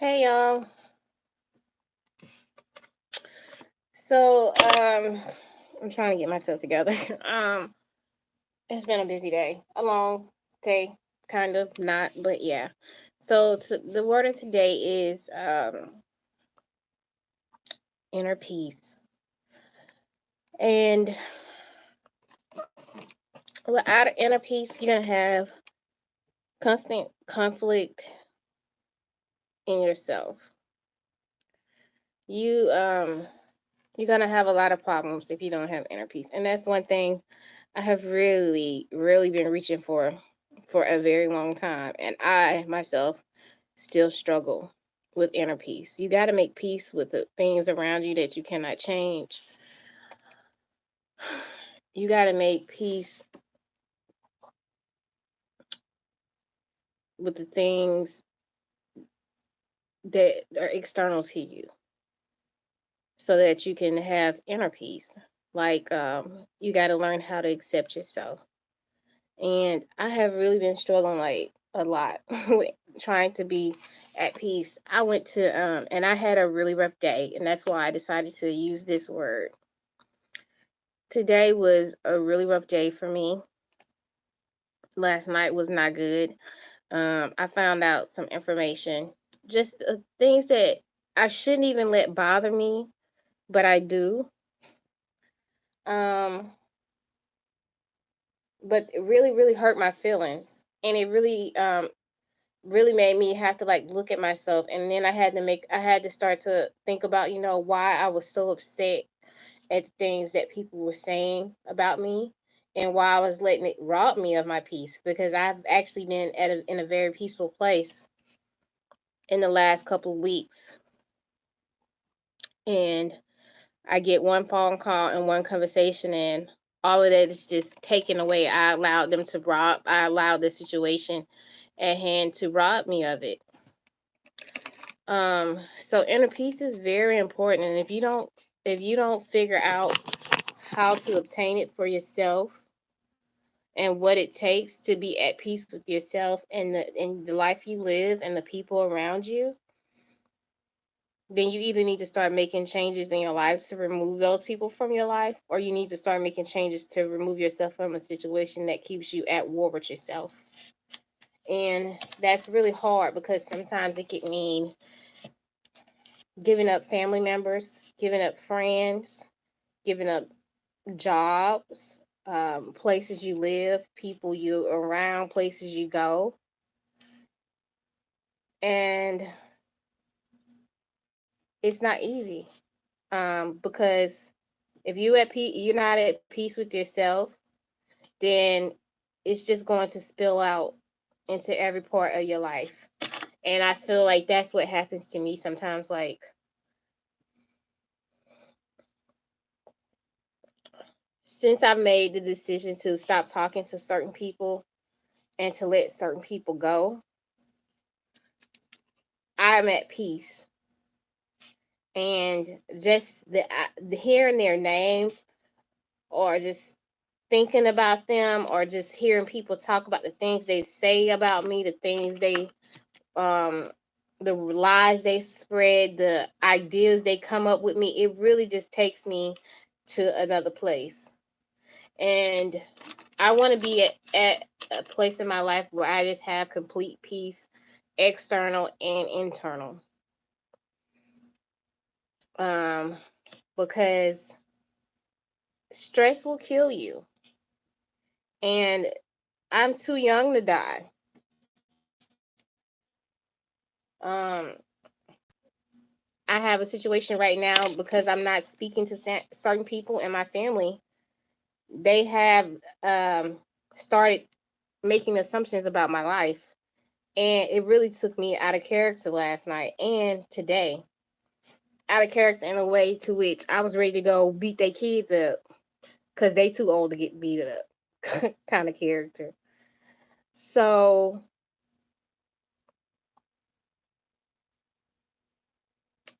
Hey y'all. So I'm trying to get myself together. It's been a busy day. A long day, kind of, not, but yeah. The word of today is inner peace. And without inner peace, you're gonna have constant conflict in yourself. You you're gonna have a lot of problems if you don't have inner peace. And that's one thing I have really, really been reaching for a very long time. And I myself still struggle with inner peace. You got to make peace with the things around you that you cannot change. You got to make peace with the things that are external to you so that you can have inner peace. You got to learn how to accept yourself. And I have really been struggling like a lot with trying to be at peace. I went to and I had a really rough day, and that's why I decided to use this word. Today was a really rough day for me. Last night was not good. I found out some information, just things that I shouldn't even let bother me, but I do. Um, but it really, really hurt my feelings, and it really made me have to like look at myself. And then I had to start to think about, why I was so upset at things that people were saying about me, and why I was letting it rob me of my peace, because I've actually been in a very peaceful place in the last couple of weeks. And I get one phone call and one conversation, and all of that is just taken away. I allowed the situation at hand to rob me of it. So inner peace is very important, and if you don't figure out how to obtain it for yourself and what it takes to be at peace with yourself and the life you live and the people around you, then you either need to start making changes in your life to remove those people from your life, or you need to start making changes to remove yourself from a situation that keeps you at war with yourself. And that's really hard, because sometimes it can mean giving up family members, giving up friends, giving up jobs, places you live, people you around, places you go. And it's not easy, because if you're not at peace with yourself, then it's just going to spill out into every part of your life. And I feel like that's what happens to me sometimes. Like, since I've made the decision to stop talking to certain people and to let certain people go, I'm at peace. And just the hearing their names, or just thinking about them, or just hearing people talk about the things they say about me, um the lies they spread, the ideas they come up with me, it really just takes me to another place. And I want to be at a place in my life where I just have complete peace, external and internal. Um, because stress will kill you. And I'm too young to die. Um, I have a situation right now, because I'm not speaking to certain people in my family. They have started making assumptions about my life. And it really took me out of character last night and today. Out of character in a way to which I was ready to go beat their kids up, because they too old to get beat up kind of character. So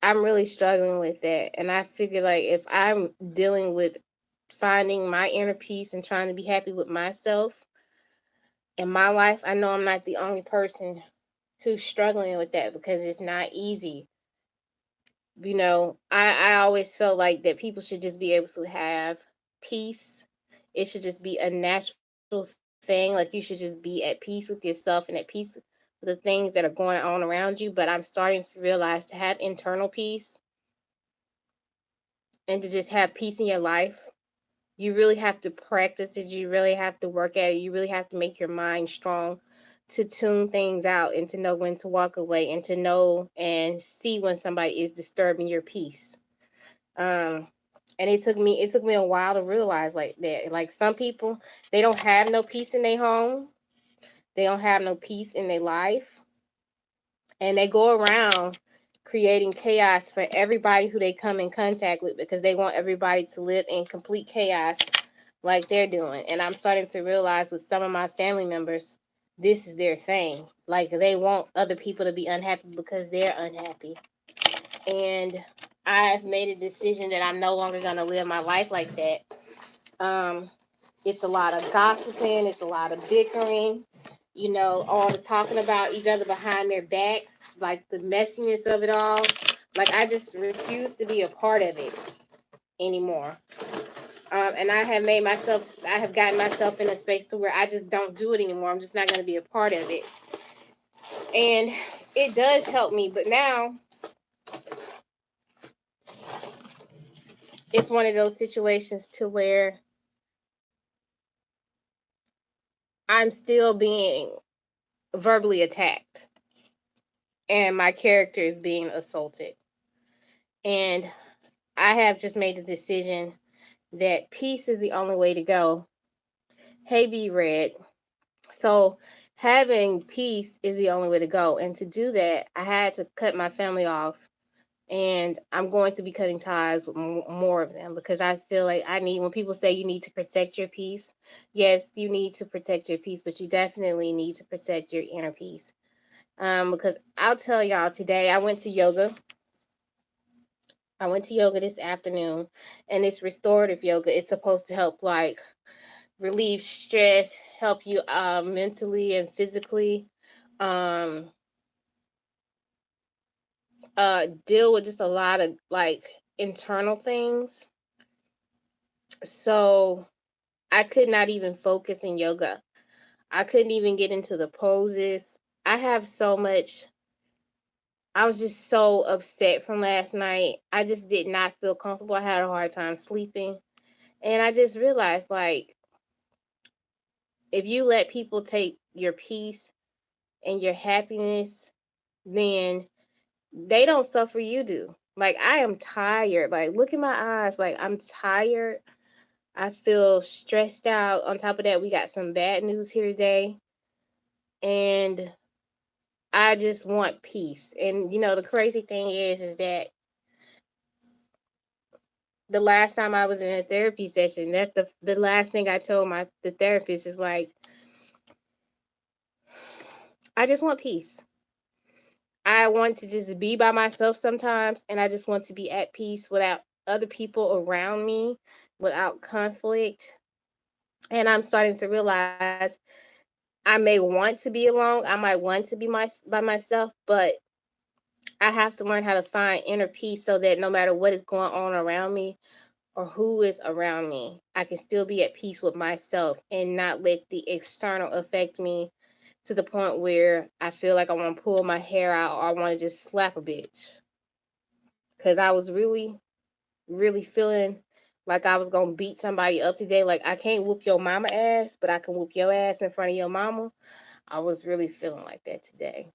I'm really struggling with that. And I figure, like, if I'm dealing with finding my inner peace and trying to be happy with myself in my life, I know I'm not the only person who's struggling with that, because it's not easy. I always felt like that people should just be able to have peace. It should just be a natural thing. Like, you should just be at peace with yourself and at peace with the things that are going on around you. But I'm starting to realize to have internal peace and to just have peace in your life, you really have to practice it. You really have to work at it. You really have to make your mind strong to tune things out and to know when to walk away and to know and see when somebody is disturbing your peace. Um, and it took me a while to realize like that. Like, some people, they don't have no peace in their home. They don't have no peace in their life. And they go around creating chaos for everybody who they come in contact with, because they want everybody to live in complete chaos like they're doing. And I'm starting to realize with some of my family members, this is their thing. Like, they want other people to be unhappy because they're unhappy. And I've made a decision that I'm no longer going to live my life like that. It's a lot of gossiping, it's a lot of bickering, all the talking about each other behind their backs, like the messiness of it all. Like, I just refuse to be a part of it anymore. And I have gotten myself in a space to where I just don't do it anymore. I'm just not going to be a part of it. And it does help me, but now it's one of those situations to where I'm still being verbally attacked and my character is being assaulted. And I have just made the decision that peace is the only way to go. Hey, B Red. So, having peace is the only way to go. And to do that, I had to cut my family off. And I'm going to be cutting ties with more of them, because I feel like when people say you need to protect your peace, yes, you need to protect your peace, but you definitely need to protect your inner peace. Because I'll tell y'all, today I went to yoga. I went to yoga this afternoon, and it's restorative yoga. It's supposed to help, like, relieve stress, help you mentally and physically, um, deal with just a lot of, like, internal things. So I could not even focus in yoga. I couldn't even get into the poses. I have so much. I was just so upset from last night. I just did not feel comfortable. I had a hard time sleeping. And I just realized, like, if you let people take your peace and your happiness, then they don't suffer, you do. Like, I am tired. Like, look in my eyes. Like, I'm tired. I feel stressed out. On top of that, we got some bad news here today. And I just want peace. And the crazy thing is that the last time I was in a therapy session, that's the last thing I told the therapist is like, I just want peace. I want to just be by myself sometimes, and I just want to be at peace without other people around me, without conflict. And I'm starting to realize I may want to be alone. I might want to be by myself, but I have to learn how to find inner peace so that no matter what is going on around me or who is around me, I can still be at peace with myself and not let the external affect me to the point where I feel like I want to pull my hair out or I want to just slap a bitch. Because I was really, really feeling like I was going to beat somebody up today. Like, I can't whoop your mama ass, but I can whoop your ass in front of your mama. I was really feeling like that today.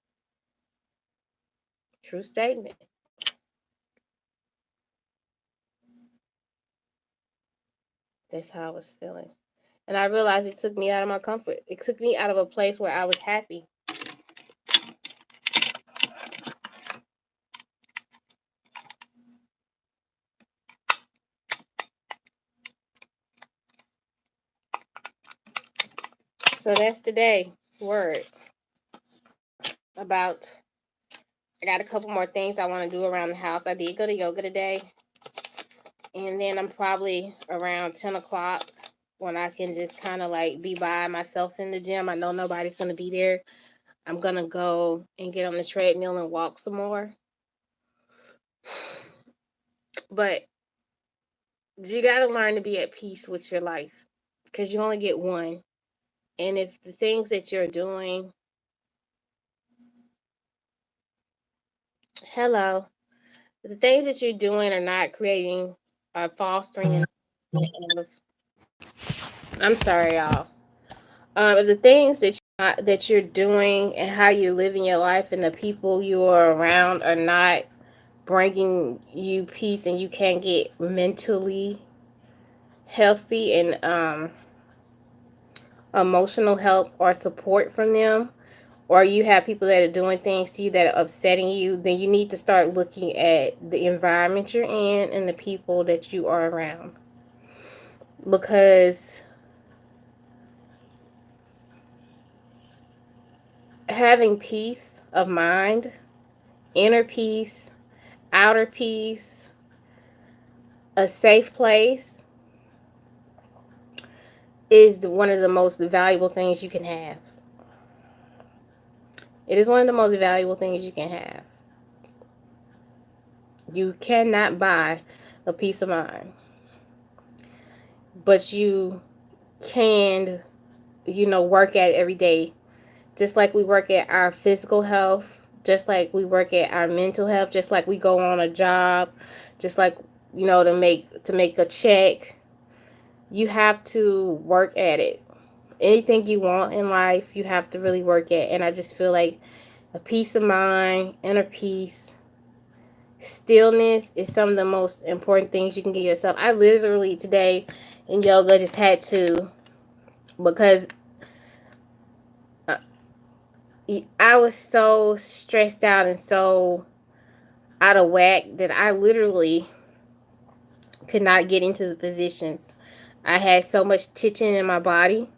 True statement. That's how I was feeling. And I realized it took me out of my comfort. It took me out of a place where I was happy. So that's the day. Word. About, I got a couple more things I want to do around the house. I did go to yoga today. And then I'm probably around 10 o'clock when I can just kind of like be by myself in the gym. I know nobody's going to be there. I'm going to go and get on the treadmill and walk some more. But you got to learn to be at peace with your life because you only get one. And if the things that you're doing, hello, the things that you're doing are not creating or fostering I'm sorry, y'all. If the things that you're doing and how you're living your life and the people you are around are not bringing you peace and you can't get mentally healthy and emotional help or support from them, or you have people that are doing things to you that are upsetting you, then you need to start looking at the environment you're in and the people that you are around. Because having peace of mind, inner peace, outer peace, a safe place is one of the most valuable things you can have. It is one of the most valuable things you can have. You cannot buy a peace of mind, but you can, work at it every day. Just like we work at our physical health, just like we work at our mental health, just like we go on a job, just like, to make a check, you have to work at it. Anything you want in life, you have to really work at. And I just feel like a peace of mind, inner peace, stillness is some of the most important things you can give yourself. I literally today in yoga just had to, because I was so stressed out and so out of whack that I literally could not get into the positions. I had so much tension in my body.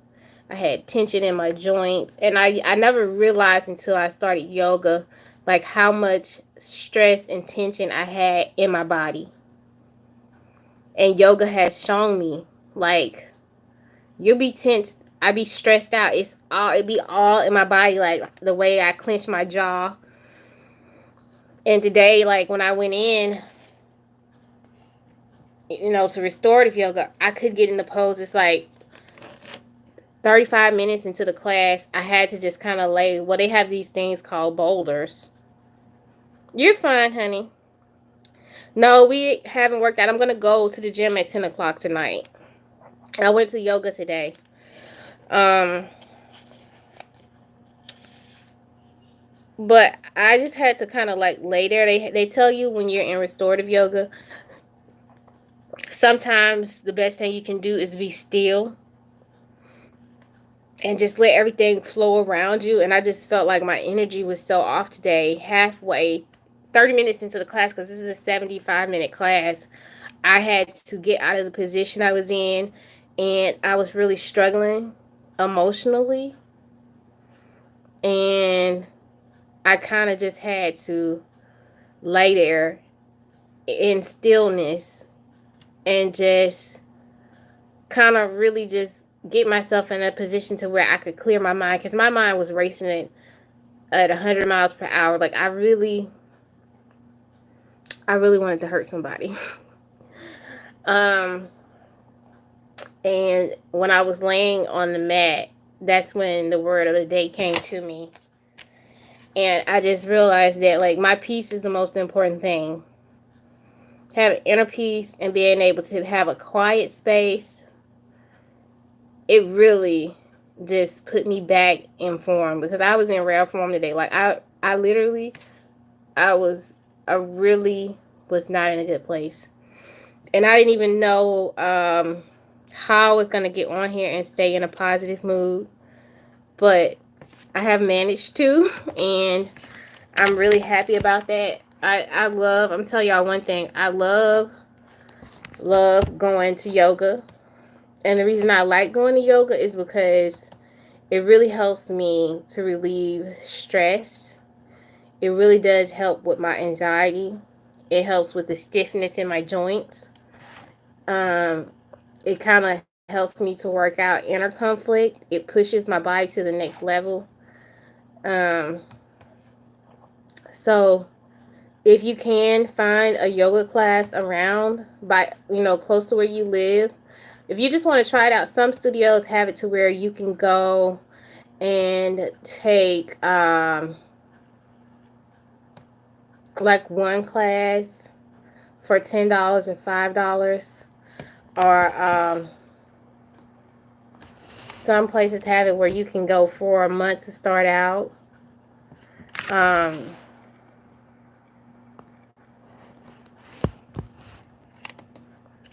I had tension in my joints. And I never realized until I started yoga, like how much stress and tension I had in my body. And yoga has shown me, like, you'll be tense. I be stressed out. It be all in my body, like the way I clench my jaw. And today, like when I went in, to restorative yoga, I could get in the pose. It's like 35 minutes into the class, I had to just kind of lay. Well, they have these things called boulders. You're fine, honey. No, we haven't worked out. I'm going to go to the gym at 10 o'clock tonight. I went to yoga today. But I just had to kind of like lay there. They tell you when you're in restorative yoga, sometimes the best thing you can do is be still and just let everything flow around you. And I just felt like my energy was so off today. Halfway, 30 minutes into the class, because this is a 75-minute class, I had to get out of the position I was in, and I was really struggling emotionally. And I kind of just had to lay there in stillness and just kind of really just get myself in a position to where I could clear my mind, because my mind was racing at 100 miles per hour. Like I really wanted to hurt somebody. And when I was laying on the mat, that's when the word of the day came to me. And I just realized that, like, my peace is the most important thing. Having inner peace and being able to have a quiet space, it really just put me back in form, because I was in rare form today. Like, I really was not in a good place. And I didn't even know how I was going to get on here and stay in a positive mood. But I have managed to, and I'm really happy about that. I'm telling y'all one thing. I love going to yoga. And the reason I like going to yoga is because it really helps me to relieve stress. It really does help with my anxiety. It helps with the stiffness in my joints. It kind of helps me to work out inner conflict. It pushes my body to the next level. Um, so if you can find a yoga class around by, close to where you live, if you just want to try it out, some studios have it to where you can go and take like one class for $10 or $5, or some places have it where you can go for a month to start out.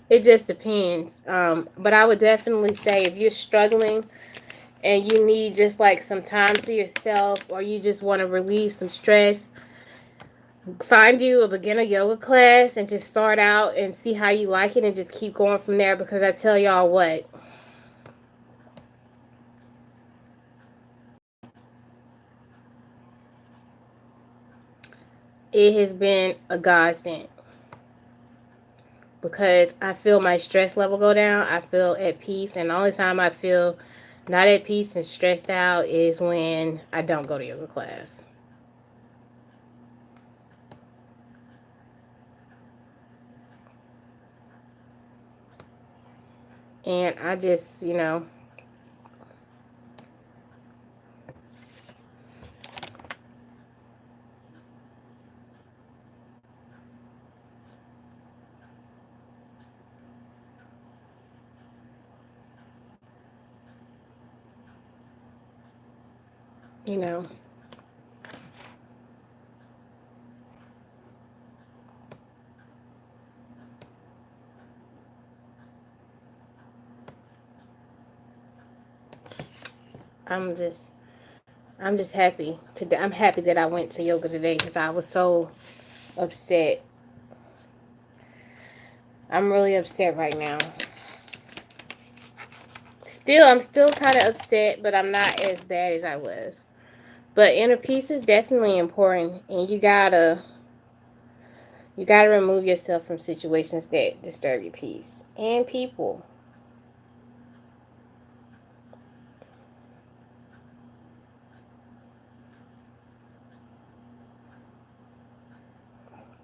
It just depends. But I would definitely say if you're struggling and you need just like some time to yourself, or you just want to relieve some stress, find you a beginner yoga class and just start out and see how you like it and just keep going from there, because I tell y'all what, it has been a godsend, because I feel my stress level go down. I feel at peace, and the only time I feel not at peace and stressed out is when I don't go to yoga class. And I just, you know, I'm just I'm just happy today. I'm happy that I went to yoga today, because I was so upset. I'm really upset right now. I'm still kind of upset, but I'm not as bad as I was. But inner peace is definitely important, and you gotta remove yourself from situations that disturb your peace and people.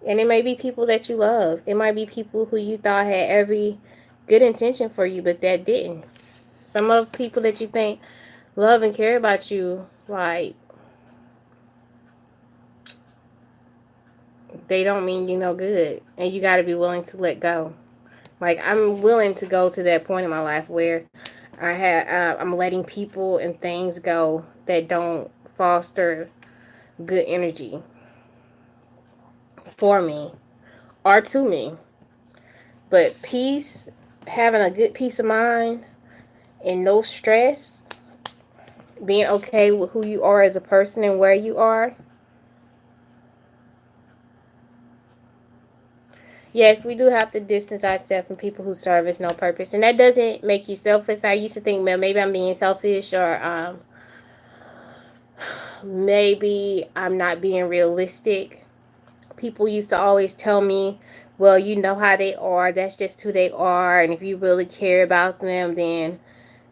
And it may be people that you love. It might be people who you thought had every good intention for you, but that didn't. Some of people that you think love and care about you, like, they don't mean you no good. And you got to be willing to let go. Like, I'm willing to go to that point in my life where I'm letting people and things go that don't foster good energy for me or to me. But peace, having a good peace of mind and no stress, being okay with who you are as a person and where you are. Yes, we do have to distance ourselves from people who serve us no purpose. And that doesn't make you selfish. I used to think, well, maybe I'm being selfish, or maybe I'm not being realistic. People used to always tell me, well, you know how they are. That's just who they are. And if you really care about them, then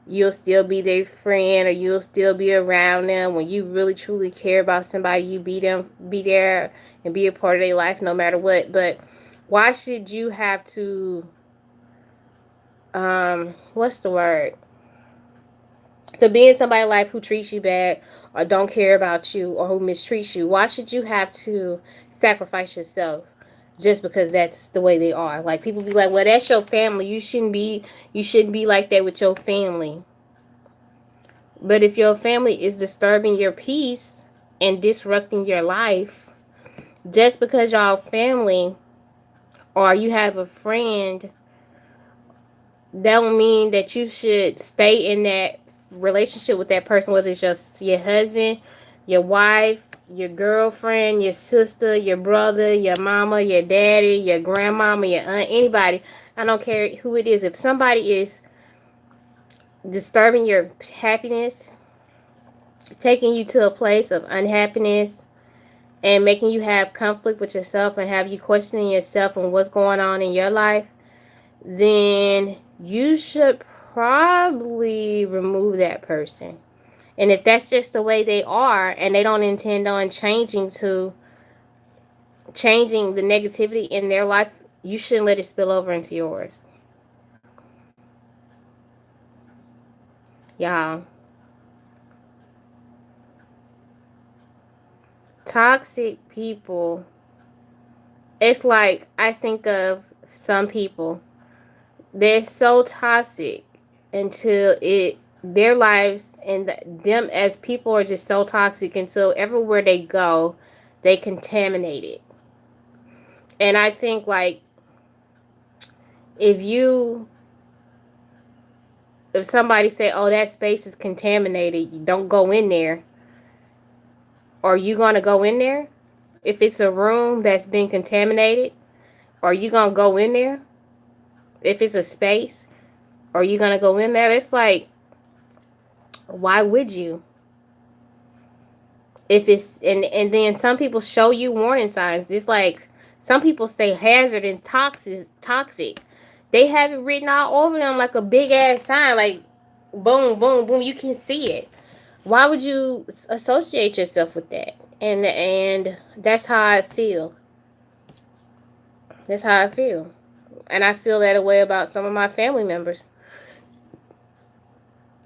you'll still be their friend, or you'll still be around them. When you really truly care about somebody, you be there and be a part of their life no matter what. But why should you have to what's the word, to be in somebody's life who treats you bad or don't care about you or who mistreats you? Why should you have to sacrifice yourself just because that's the way they are? Like, people be like, well, that's your family, you shouldn't be like that with your family. But if your family is disturbing your peace and disrupting your life, just because y'all family or you have a friend, that don't mean that you should stay in that relationship with that person, whether it's just your husband, your wife, your girlfriend, your sister, your brother, your mama, your daddy, your grandmama, your aunt, anybody. I don't care who it is. If somebody is disturbing your happiness, taking you to a place of unhappiness, and making you have conflict with yourself and have you questioning yourself and what's going on in your life, then you should probably remove that person. And if that's just the way they are and they don't intend on changing the negativity in their life, you shouldn't let it spill over into yours. Y'all. Toxic people, it's like I think of some people, they're so toxic until their lives and them as people are just so toxic until everywhere they go, they contaminate it. And I think like if somebody say, oh, that space is contaminated, you don't go in there, are you gonna go in there? If it's a room that's been contaminated, are you gonna go in there? If it's a space, are you gonna go in there? It's like, why would you? If it's and then some people show you warning signs. It's like some people say hazard and toxic. They have it written all over them like a big ass sign, like boom, boom, boom. You can see it. Why would you associate yourself with that? And that's how I feel. That's how I feel. And I feel that way about some of my family members.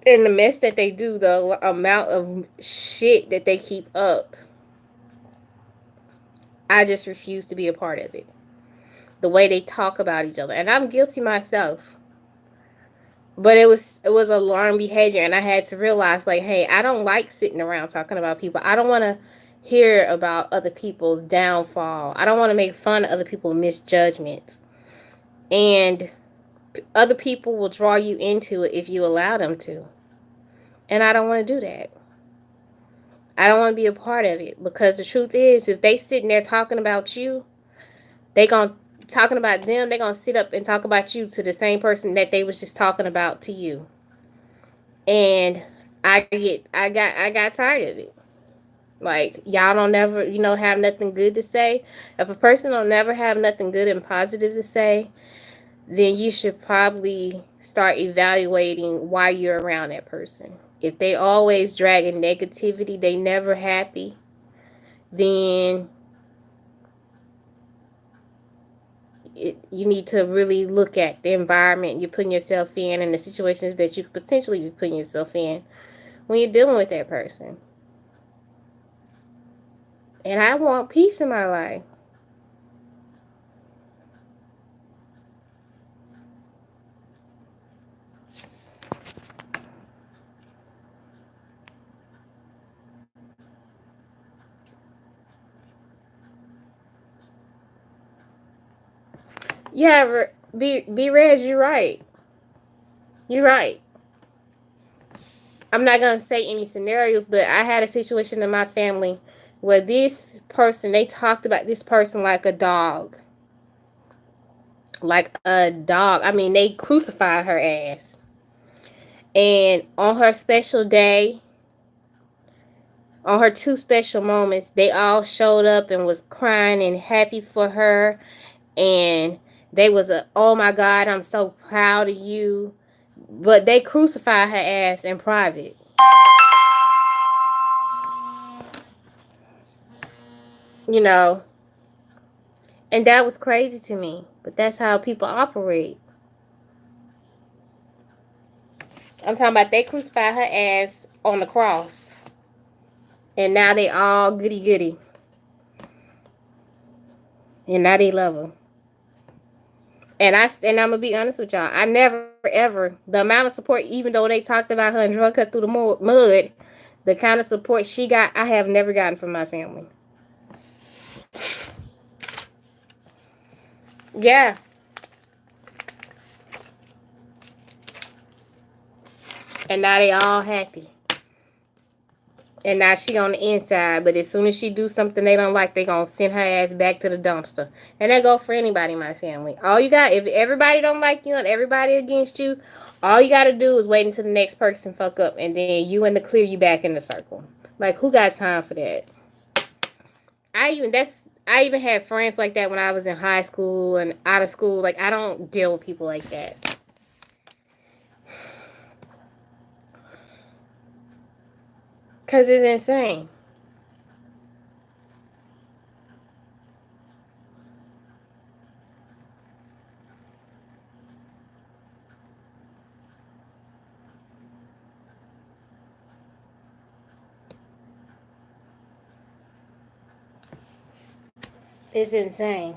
And the mess that they do, the amount of shit that they keep up, I just refuse to be a part of it. The way they talk about each other. And I'm guilty myself. But it was alarm behavior, and I had to realize, like, hey, I don't like sitting around talking about people. I don't want to hear about other people's downfall. I don't want to make fun of other people's misjudgments. And other people will draw you into it if you allow them to. And I don't want to do that. I don't want to be a part of it, because the truth is, if they sitting there talking about you, talking about them, they're gonna sit up and talk about you to the same person that they was just talking about to you. And I got tired of it. Like, y'all don't never, have nothing good to say. If a person don't never have nothing good and positive to say, then you should probably start evaluating why you're around that person. If they always dragging negativity, they never happy, then you need to really look at the environment you're putting yourself in and the situations that you could potentially be putting yourself in when you're dealing with that person. And I want peace in my life. Yeah, be Reg, you're right. You're right. I'm not gonna say any scenarios, but I had a situation in my family where this person, they talked about this person like a dog. Like a dog. I mean, they crucified her ass. And on her special day, on her 2 special moments, they all showed up and was crying and happy for her. And they was oh my God, I'm so proud of you. But they crucified her ass in private. You know, and that was crazy to me. But that's how people operate. I'm talking about they crucified her ass on the cross. And now they all goody goody. And now they love her. And I'm gonna be honest with y'all. I never ever, the amount of support, even though they talked about her and drug her through the mud, the kind of support she got, I have never gotten from my family. Yeah. And now they all happy. And now she on the inside, but as soon as she do something they don't like, they gonna send her ass back to the dumpster. And that go for anybody in my family. All you got, if everybody don't like you and everybody against you, all you gotta do is wait until the next person fuck up, and then you in the clear, you back in the circle. Like, who got time for that? I even had friends like that when I was in high school and out of school. Like, I don't deal with people like that. Because it's insane. It's insane.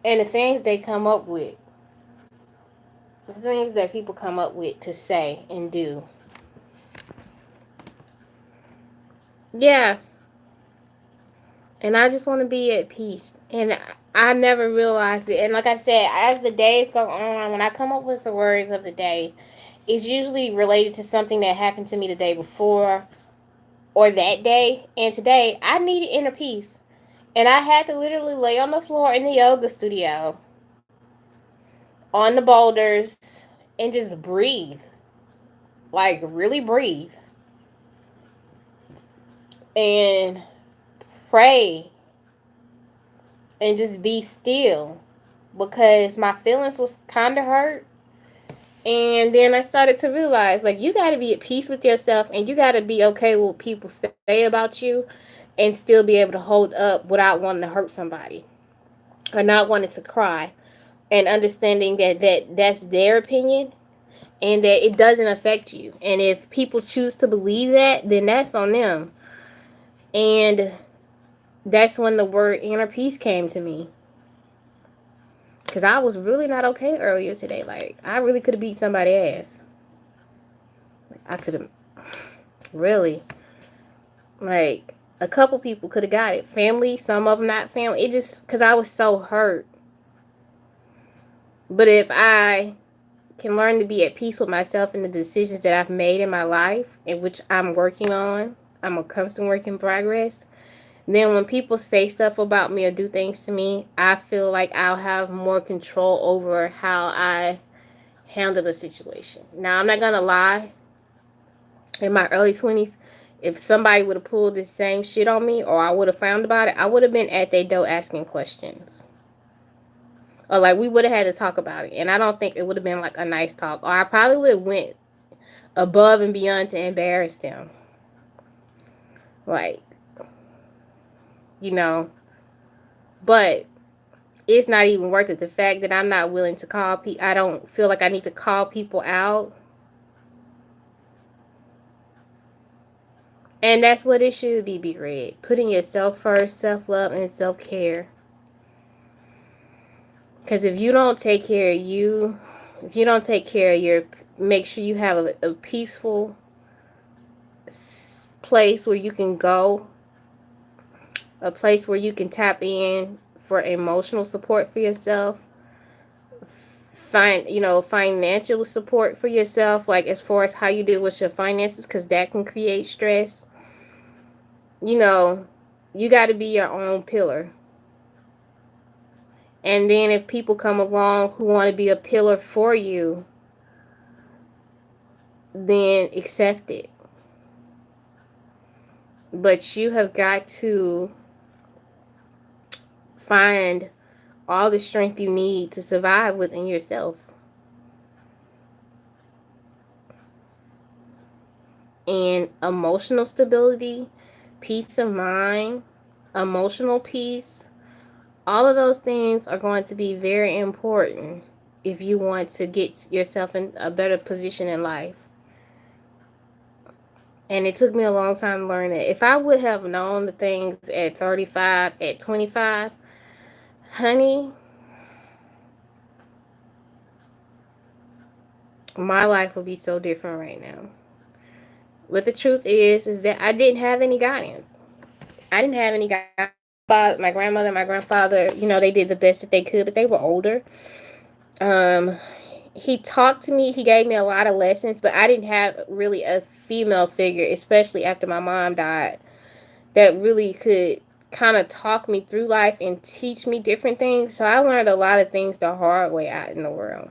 And the things they come up with, the things that people come up with to say and do. Yeah. And I just want to be at peace. And I never realized it. And like I said, as the days go on, when I come up with the words of the day, it's usually related to something that happened to me the day before or that day. And today, I needed inner peace. And I had to literally lay on the floor in the yoga studio, on the boulders, and just breathe. Like, really breathe. And pray. And just be still. Because my feelings was kind of hurt. And then I started to realize, like, you got to be at peace with yourself, and you got to be okay with what people say about you, and still be able to hold up without wanting to hurt somebody or not wanting to cry, and understanding that's their opinion and that it doesn't affect you. And if people choose to believe that, then that's on them. And that's when the word inner peace came to me. Because I was really not okay earlier today. Like, I really could have beat somebody's ass. I could have really. Like, a couple people could have got it. Family, some of them not family. It just, because I was so hurt. But if I can learn to be at peace with myself and the decisions that I've made in my life, in which I'm working on, I'm a constant work in progress, then when people say stuff about me or do things to me, I feel like I'll have more control over how I handle the situation. Now, I'm not going to lie. In my early 20s, if somebody would have pulled this same shit on me or I would have found about it, I would have been at their door asking questions. Or like we would have had to talk about it. And I don't think it would have been like a nice talk. Or I probably would have went above and beyond to embarrass them. Like, you know. But it's not even worth it. The fact that I'm not willing to call people, I don't feel like I need to call people out. And that's what it should be, Read. Putting yourself first, self-love, and self-care. Because if you don't take care of you, if you don't take care of your, make sure you have a peaceful place where you can go, a place where you can tap in for emotional support for yourself, financial support for yourself, like as far as how you deal with your finances, because that can create stress. You know, you got to be your own pillar. And then if people come along who want to be a pillar for you, then accept it. But you have got to find all the strength you need to survive within yourself. And emotional stability, peace of mind, emotional peace, all of those things are going to be very important if you want to get yourself in a better position in life. And it took me a long time to learn that. If I would have known the things at 35, at 25, honey, my life would be so different right now. But the truth is that I didn't have any guidance. I didn't have any guidance. My grandmother and my grandfather, they did the best that they could, but they were older. He talked to me. He gave me a lot of lessons, but I didn't have really a female figure, especially after my mom died, that really could kind of talk me through life and teach me different things. So I learned a lot of things the hard way out in the world.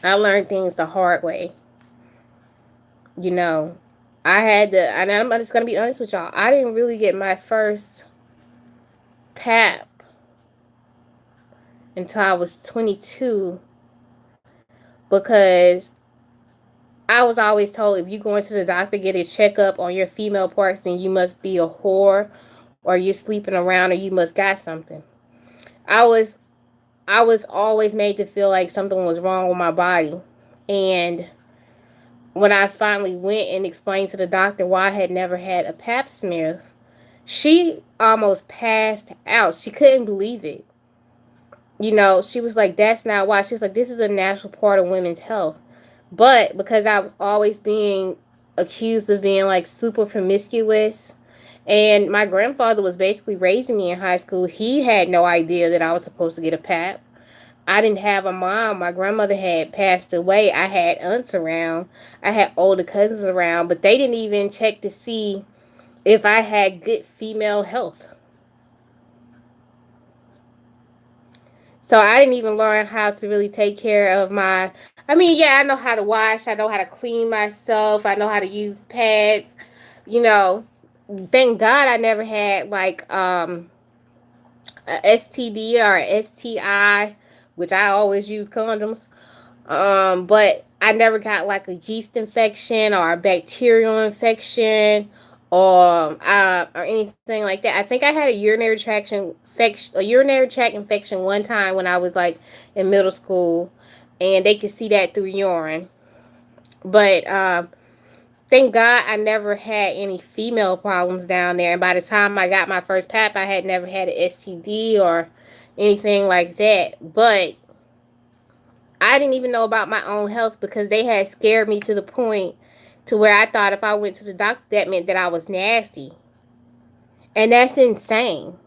I learned things the hard way. I had to, and I'm just going to be honest with y'all, I didn't really get my first PAP until I was 22. because I was always told if you go into the doctor get a checkup on your female parts, then you must be a whore, or you're sleeping around, or you must got something. I was I was always made to feel like something was wrong with my body. And when I finally went and explained to the doctor why I had never had a pap smear, she almost passed out. She couldn't believe it. She was like, that's not why. She was like, this is a natural part of women's health. But because I was always being accused of being like super promiscuous, and my grandfather was basically raising me in high school, he had no idea that I was supposed to get a pap. I didn't have a mom. My grandmother had passed away. I had aunts around. I had older cousins around, but they didn't even check to see if I had good female health. So I didn't even learn how to really take care of yeah, I know how to wash. I know how to clean myself. I know how to use pads. You know, thank God I never had like a STD or a STI, which I always use condoms. But I never got like a yeast infection or a bacterial infection or anything like that. I think I had a urinary tract infection one time when I was like in middle school, and they could see that through urine. But thank God I never had any female problems down there. And by the time I got my first pap, I had never had an STD or anything like that. But I didn't even know about my own health because they had scared me to the point to where I thought if I went to the doctor, that meant that I was nasty. And that's insane.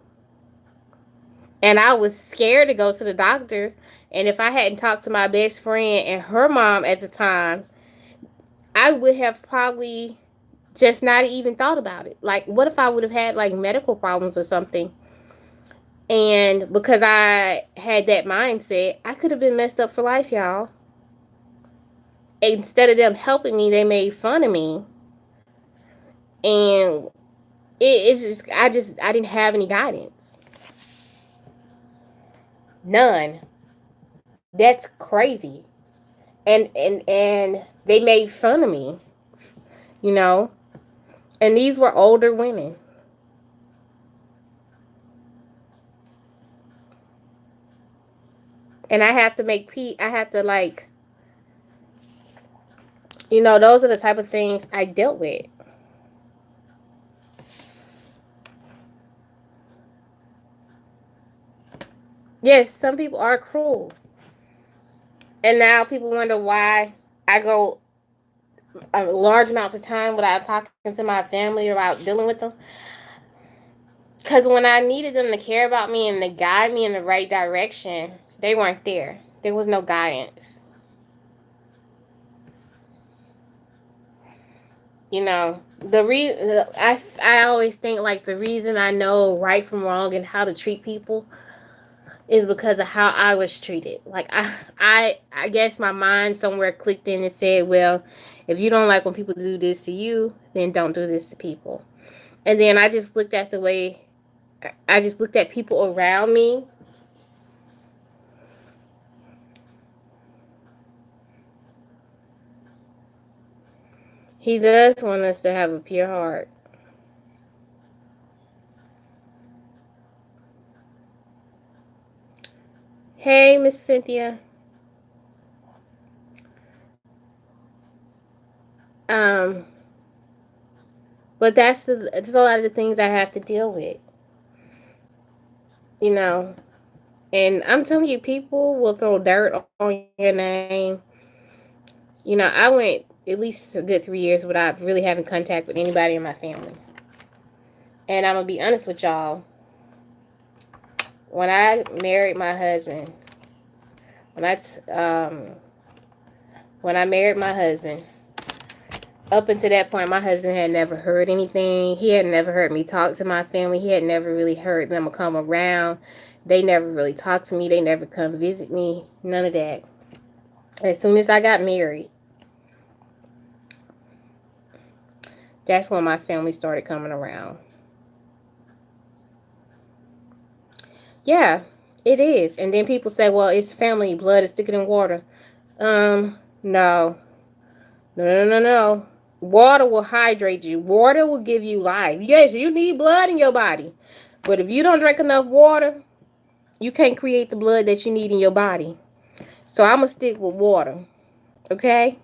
And I was scared to go to the doctor. And if I hadn't talked to my best friend and her mom at the time, I would have probably just not even thought about it. Like, what if I would have had like medical problems or something? And because I had that mindset, I could have been messed up for life, y'all. Instead of them helping me, they made fun of me. And it's just I didn't have any guidance. None. That's crazy. And they made fun of me, you know? And these were older women. And I have to make peace. I have to like, those are the type of things I dealt with. Yes, some people are cruel. And now people wonder why I go large amounts of time without talking to my family about dealing with them. Because when I needed them to care about me and to guide me in the right direction, they weren't there. There was no guidance. I always think like the reason I know right from wrong and how to treat people is because of how I was treated. Like I guess my mind somewhere clicked in and said, well, if you don't like when people do this to you, then don't do this to people. And then I just looked at people around me. He does want us to have a pure heart. Hey, Miss Cynthia. Um, but that's a lot of the things I have to deal with. You know, and I'm telling you, people will throw dirt on your name. I went at least a good 3 years without really having contact with anybody in my family. And I'm gonna be honest with y'all. When I married my husband, when I when I married my husband, up until that point, my husband had never heard anything. He had never heard me talk to my family. He had never really heard them come around. They never really talked to me. They never come visit me. None of that. As soon as I got married, that's when my family started coming around. Yeah, it is. And then people say, well, it's family, blood is thicker than water. No. No, no, no, no. Water will hydrate you. Water will give you life. Yes, you need blood in your body. But if you don't drink enough water, you can't create the blood that you need in your body. So I'm going to stick with water. Okay?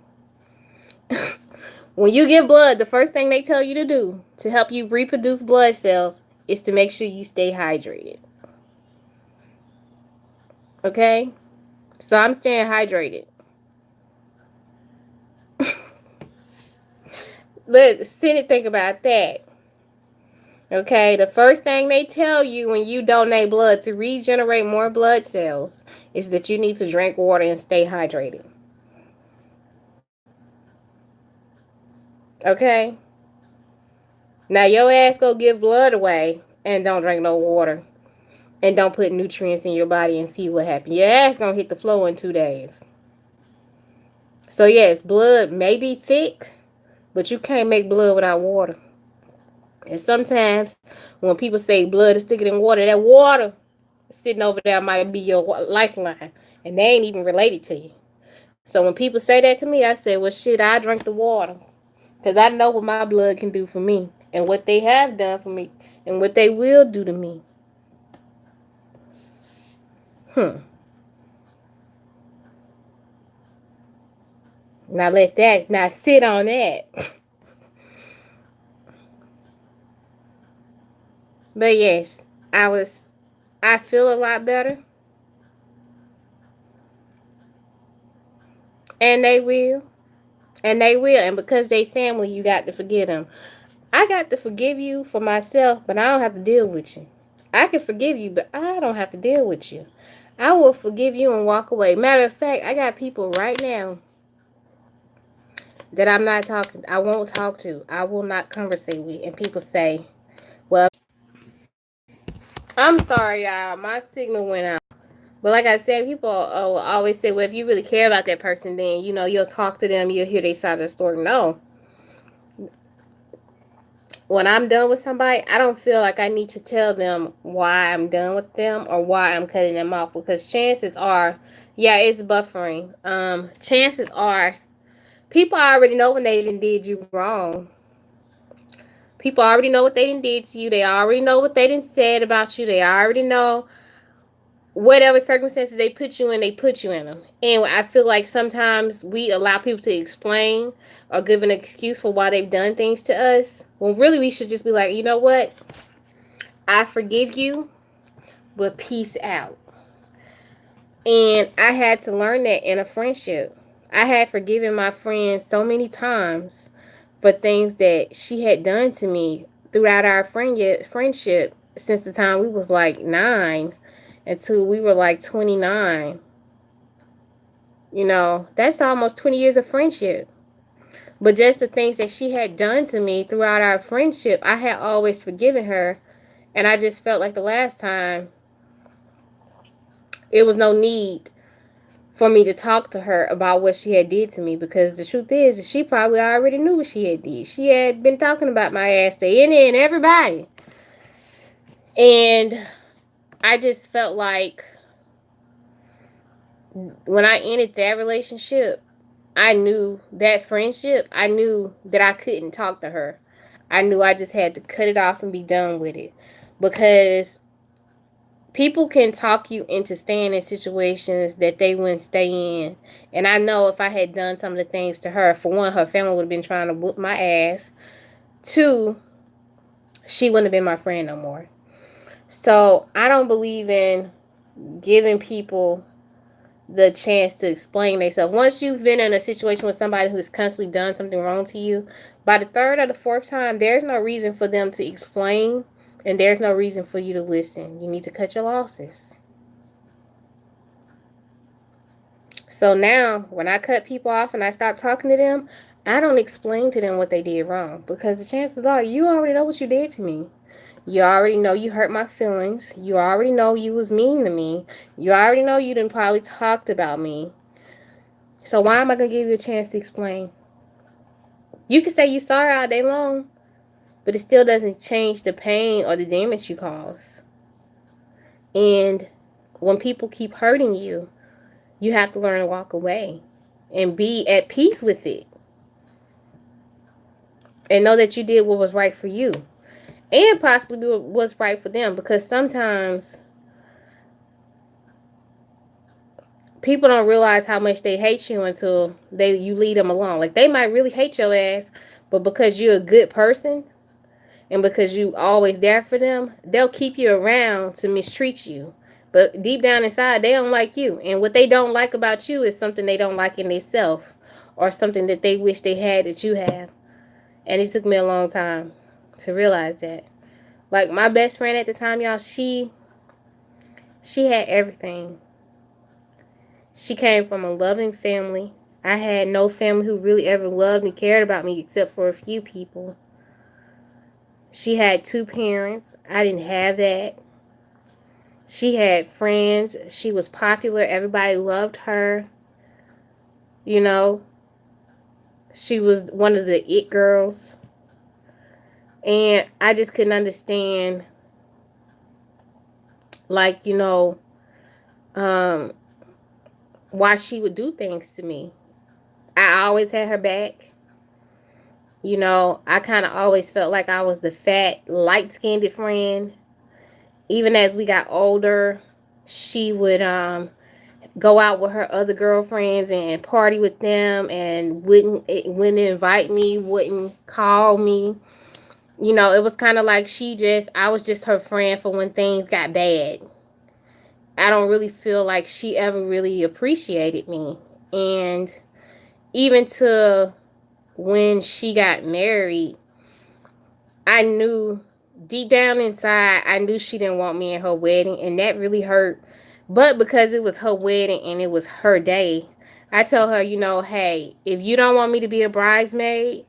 When you give blood, the first thing they tell you to do to help you reproduce blood cells is to make sure you stay hydrated. Okay? So I'm staying hydrated. But sit and think about that. Okay, the first thing they tell you when you donate blood to regenerate more blood cells is that you need to drink water and stay hydrated. Okay? Now your ass go give blood away and don't drink no water and don't put nutrients in your body and see what happens. Your ass gonna hit the floor in 2 days. So yes, blood may be thick, but you can't make blood without water. And sometimes when people say blood is thicker than water, that water sitting over there might be your lifeline, and they ain't even related to you. So when people say that to me, I say, well, shit, I drink the water. Because I know what my blood can do for me and what they have done for me and what they will do to me. Now sit on that. But yes, I feel a lot better. And they will. And they will. And because they family, you got to forgive them. I got to forgive you for myself, but I don't have to deal with you. I can forgive you, but I don't have to deal with you. I will forgive you and walk away. Matter of fact, I got people right now that I'm not talking, I won't talk to. I will not conversate with. And people say, well, I'm sorry, y'all. My signal went out. But like I said, people always say, well, if you really care about that person, then, you'll talk to them. You'll hear their side of the story. No. When I'm done with somebody, I don't feel like I need to tell them why I'm done with them or why I'm cutting them off. Because chances are, yeah, it's buffering. Chances are, people already know when they did you wrong. People already know what they done did to you. They already know what they done said about you. They already know whatever circumstances they put you in, they put you in them. And I feel like sometimes we allow people to explain or give an excuse for why they've done things to us. Well, really, we should just be like, you know what? I forgive you, but peace out. And I had to learn that in a friendship. I had forgiven my friend so many times for things that she had done to me throughout our friendship since the time we was like 9 until we were like 29. That's almost 20 years of friendship. But just the things that she had done to me throughout our friendship, I had always forgiven her. And I just felt like the last time, it was no need for me to talk to her about what she had did to me. Because the truth is, she probably already knew what she had did. She had been talking about my ass to any and everybody. And I just felt like when I ended that relationship, I knew that friendship, I knew that I couldn't talk to her. I knew I just had to cut it off and be done with it. Because people can talk you into staying in situations that they wouldn't stay in. And I know if I had done some of the things to her, for one, her family would have been trying to whoop my ass. 2, she wouldn't have been my friend no more. So I don't believe in giving people the chance to explain themselves. Once you've been in a situation with somebody who's constantly done something wrong to you, by the 3rd or the 4th time, there's no reason for them to explain, and there's no reason for you to listen. You need to cut your losses. So now, when I cut people off and I stop talking to them, I don't explain to them what they did wrong, because the chances are you already know what you did to me. You already know you hurt my feelings. You already know you was mean to me. You already know you done probably talked about me. So why am I going to give you a chance to explain? You can say you're sorry all day long, but it still doesn't change the pain or the damage you cause. And when people keep hurting you, you have to learn to walk away. and be at peace with it. And know that you did what was right for you. And possibly do what's right for them. Because sometimes people don't realize how much they hate you until you leave them alone. Like, they might really hate your ass, but because you're a good person and because you always there for them, they'll keep you around to mistreat you. But deep down inside, they don't like you. And what they don't like about you is something they don't like in themselves, or something that they wish they had that you have. And it took me a long time to realize that. Like, my best friend at the time, y'all, she had everything. She came from a loving family. I had no family who really ever loved me, cared about me, except for a few people. She had 2 parents. I didn't have that. She had friends. She was popular. Everybody loved her. You know, she was one of the it girls. And I just couldn't understand, like, why she would do things to me. I always had her back. I kind of always felt like I was the fat, light-skinned friend. Even as we got older, she would go out with her other girlfriends and party with them, and wouldn't invite me, wouldn't call me. It was kind of like I was just her friend for when things got bad. I don't really feel like she ever really appreciated me. And even to when she got married, I knew deep down inside, I knew she didn't want me at her wedding, and that really hurt. But because it was her wedding and it was her day, I told her, hey, if you don't want me to be a bridesmaid,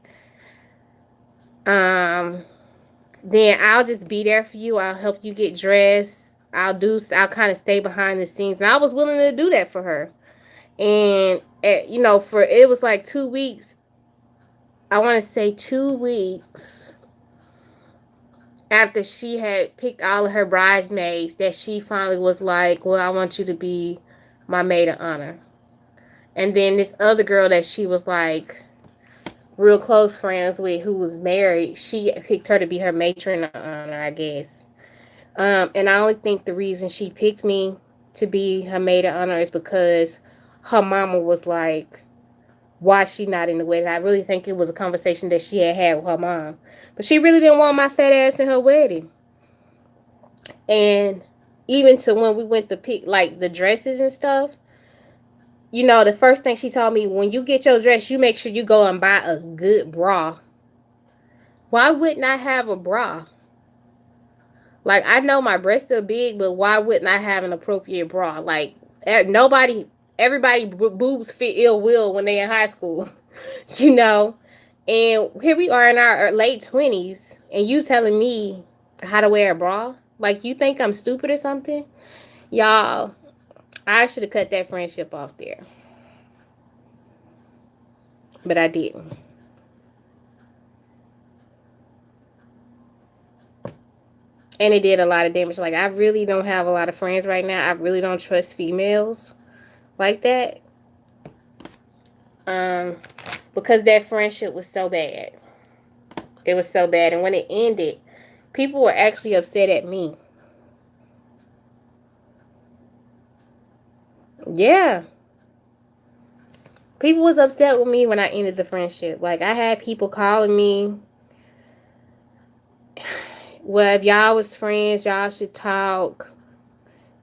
then I'll just be there for you. I'll help you get dressed. I'll kind of stay behind the scenes. And I was willing to do that for her. And, it was like 2 weeks. I want to say 2 weeks after she had picked all of her bridesmaids that she finally was like, well, I want you to be my maid of honor. And then this other girl that she was like real close friends with, who was married, she picked her to be her matron of honor, I guess. And I only think the reason she picked me to be her maid of honor is because her mama was like, why is she not in the wedding? I really think it was a conversation that she had with her mom. But she really didn't want my fat ass in her wedding. And even to when we went to pick, like, the dresses and stuff, the first thing she told me, when you get your dress, you make sure you go and buy a good bra. Why wouldn't I have a bra? Like, I know my breasts are big, but why wouldn't I have an appropriate bra? Like, everybody boobs fit ill will when they're in high school, And here we are in our late 20s, and you telling me how to wear a bra? Like, you think I'm stupid or something? Y'all, I should have cut that friendship off there. But I didn't. And it did a lot of damage. Like, I really don't have a lot of friends right now. I really don't trust females like that. Because that friendship was so bad. It was so bad. And when it ended, people were actually upset at me. Yeah. People was upset with me when I ended the friendship. Like, I had people calling me, well, if y'all was friends, y'all should talk.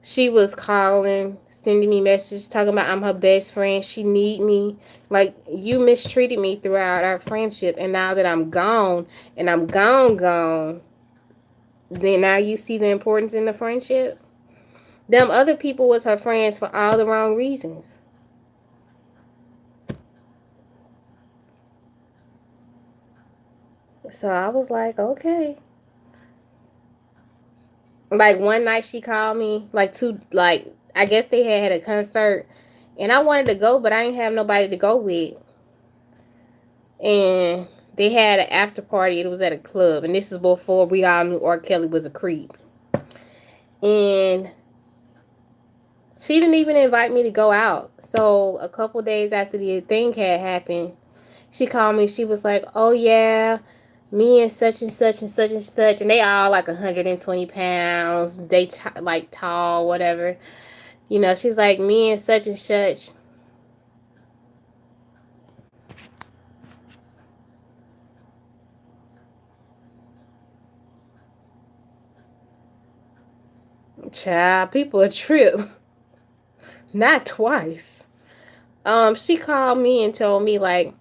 She was calling, sending me messages, talking about I'm her best friend. She need me. Like, you mistreated me throughout our friendship. And now that I'm gone, and I'm gone, then now you see the importance in the friendship? Them other people was her friends for all the wrong reasons. So I was like, okay. Like, one night she called me, I guess they had a concert, and I wanted to go, but I didn't have nobody to go with. And they had an after party. It was at a club, and this is before we all knew R. Kelly was a creep. And She didn't even invite me to go out. So a couple days after the thing had happened, she called me. She was like, "Oh yeah, me and such and such and such and such, and they all like 120 pounds. They like tall, whatever. You know." She's like, "Me and such and such." Child, people a trip. Not twice. She called me and told me like,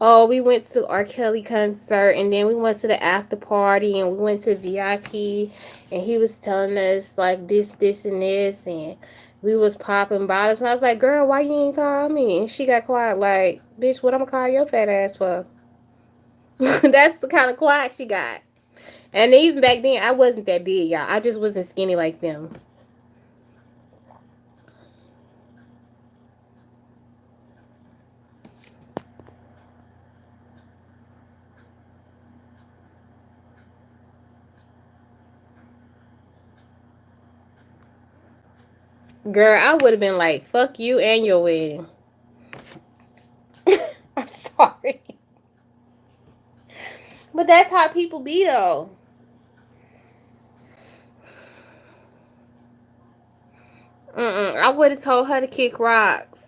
"Oh, we went to R. Kelly concert and then we went to the after party and we went to VIP and he was telling us like this, and this, and we was popping bottles." And I was like, "Girl, why you ain't call me?" And she got quiet like, "Bitch, what I'm gonna call your fat ass for?" That's the kind of quiet she got. And even back then, I wasn't that big, y'all. I just wasn't skinny like them. Girl, I would have been like, "Fuck you and your wedding." I'm sorry. But that's how people be though. I would have told her to kick rocks.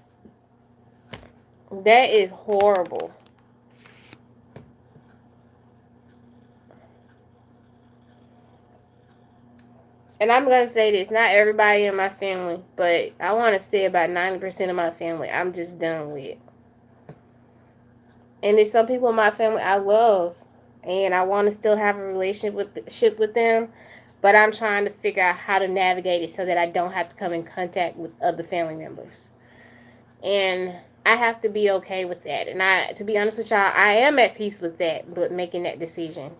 That is horrible. And I'm gonna say this, not everybody in my family, but I wanna say about 90% of my family I'm just done with. And there's some people in my family I love and I wanna still have a relationship with them, but I'm trying to figure out how to navigate it so that I don't have to come in contact with other family members. And I have to be okay with that. And to be honest with y'all, I am at peace with that, but making that decision.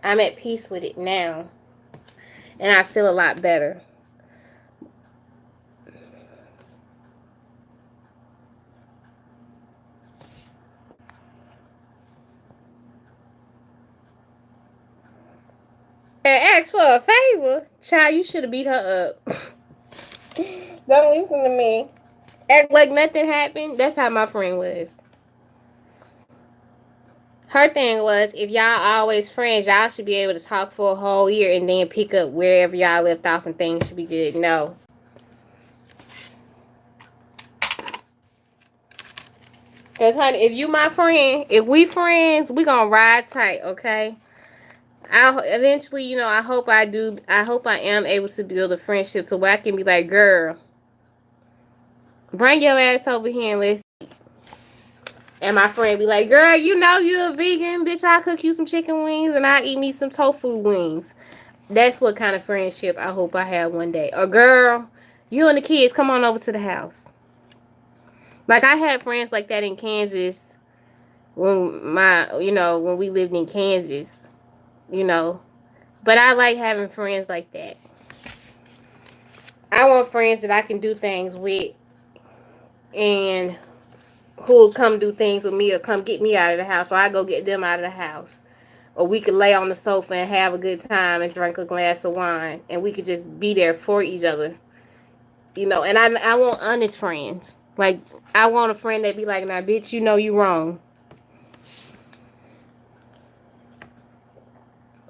I'm at peace with it now. And I feel a lot better. And ask for a favor. Child, you should have beat her up. Don't listen to me. Act like nothing happened. That's how my friend was. Her thing was, if y'all always friends, y'all should be able to talk for a whole year and then pick up wherever y'all left off and things should be good. No. Because, honey, if you my friend, if we friends, we gonna ride tight, okay? I'll eventually, I hope I am able to build a friendship to where I can be like, "Girl, bring your ass over here and let's eat." And my friend be like, "Girl, you know you a vegan, bitch. I'll cook you some chicken wings and I'll eat me some tofu wings." That's what kind of friendship I hope I have one day. Or, "Girl, you and the kids, come on over to the house." Like, I had friends like that in Kansas when we lived in Kansas, you know. But I like having friends like that. I want friends that I can do things with and who'll come do things with me or come get me out of the house, or I go get them out of the house. Or we could lay on the sofa and have a good time and drink a glass of wine, and we could just be there for each other. And I want honest friends. Like, I want a friend that be like, "Now, bitch, you know you wrong."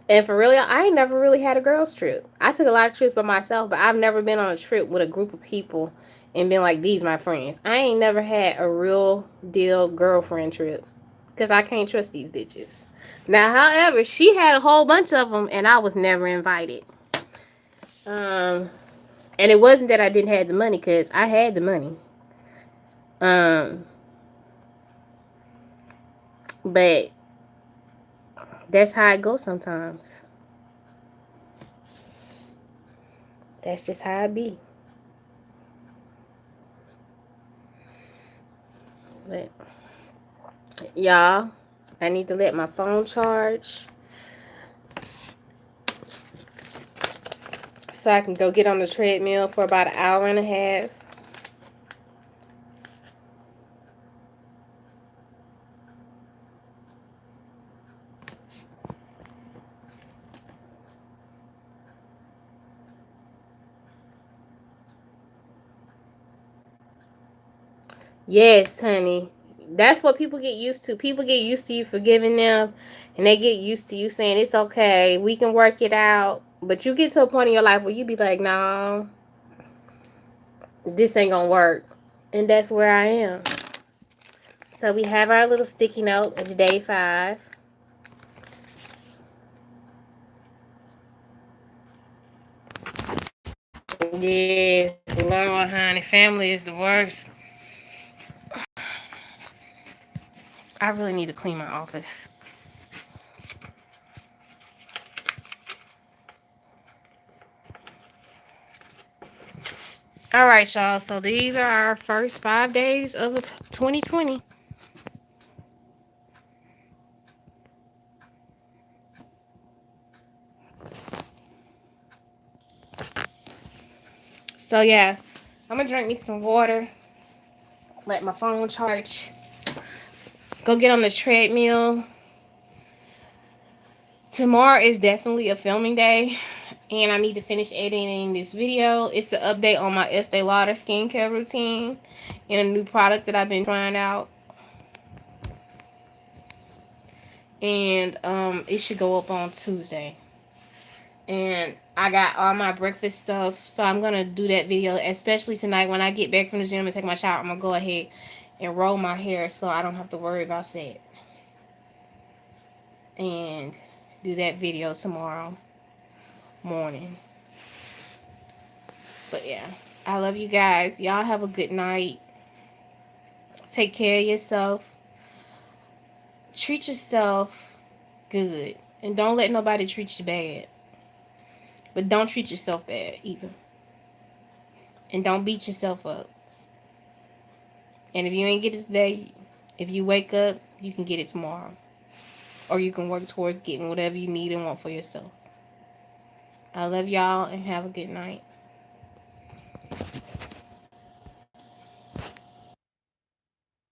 And for real, I ain't never really had a girls trip. I took a lot of trips by myself, but I've never been on a trip with a group of people and been like, "These my friends." I ain't never had a real deal girlfriend trip because I can't trust these bitches. Now, however, she had a whole bunch of them, and I was never invited. Um, and it wasn't that I didn't have the money, because I had the money. But that's how it goes sometimes. That's just how it be. But y'all, I need to let my phone charge so I can go get on the treadmill for about an hour and a half. Yes, honey. That's what people get used to. People get used to you forgiving them, and they get used to you saying it's okay, we can work it out. But you get to a point in your life where you be like, no, this ain't gonna work. And that's where I am. So we have our little sticky note of day 5. Yes, Lord, honey, family is the worst. I really need to clean my office. All right, y'all. So these are our first 5 days of 2020. So yeah, I'm gonna drink me some water, let my phone charge, go get on the treadmill. Tomorrow is definitely a filming day, and I need to finish editing this video. It's the update on my Estee Lauder skincare routine and a new product that I've been trying out. And it should go up on Tuesday. And I got all my breakfast stuff, so I'm gonna do that video, especially tonight when I get back from the gym and take my shower. I'm gonna go ahead and roll my hair so I don't have to worry about that, and do that video tomorrow morning. But yeah, I love you guys. Y'all have a good night. Take care of yourself. Treat yourself good, and don't let nobody treat you bad. But don't treat yourself bad either, and don't beat yourself up. And if you ain't get it today, if you wake up, you can get it tomorrow. Or you can work towards getting whatever you need and want for yourself. I love y'all and have a good night.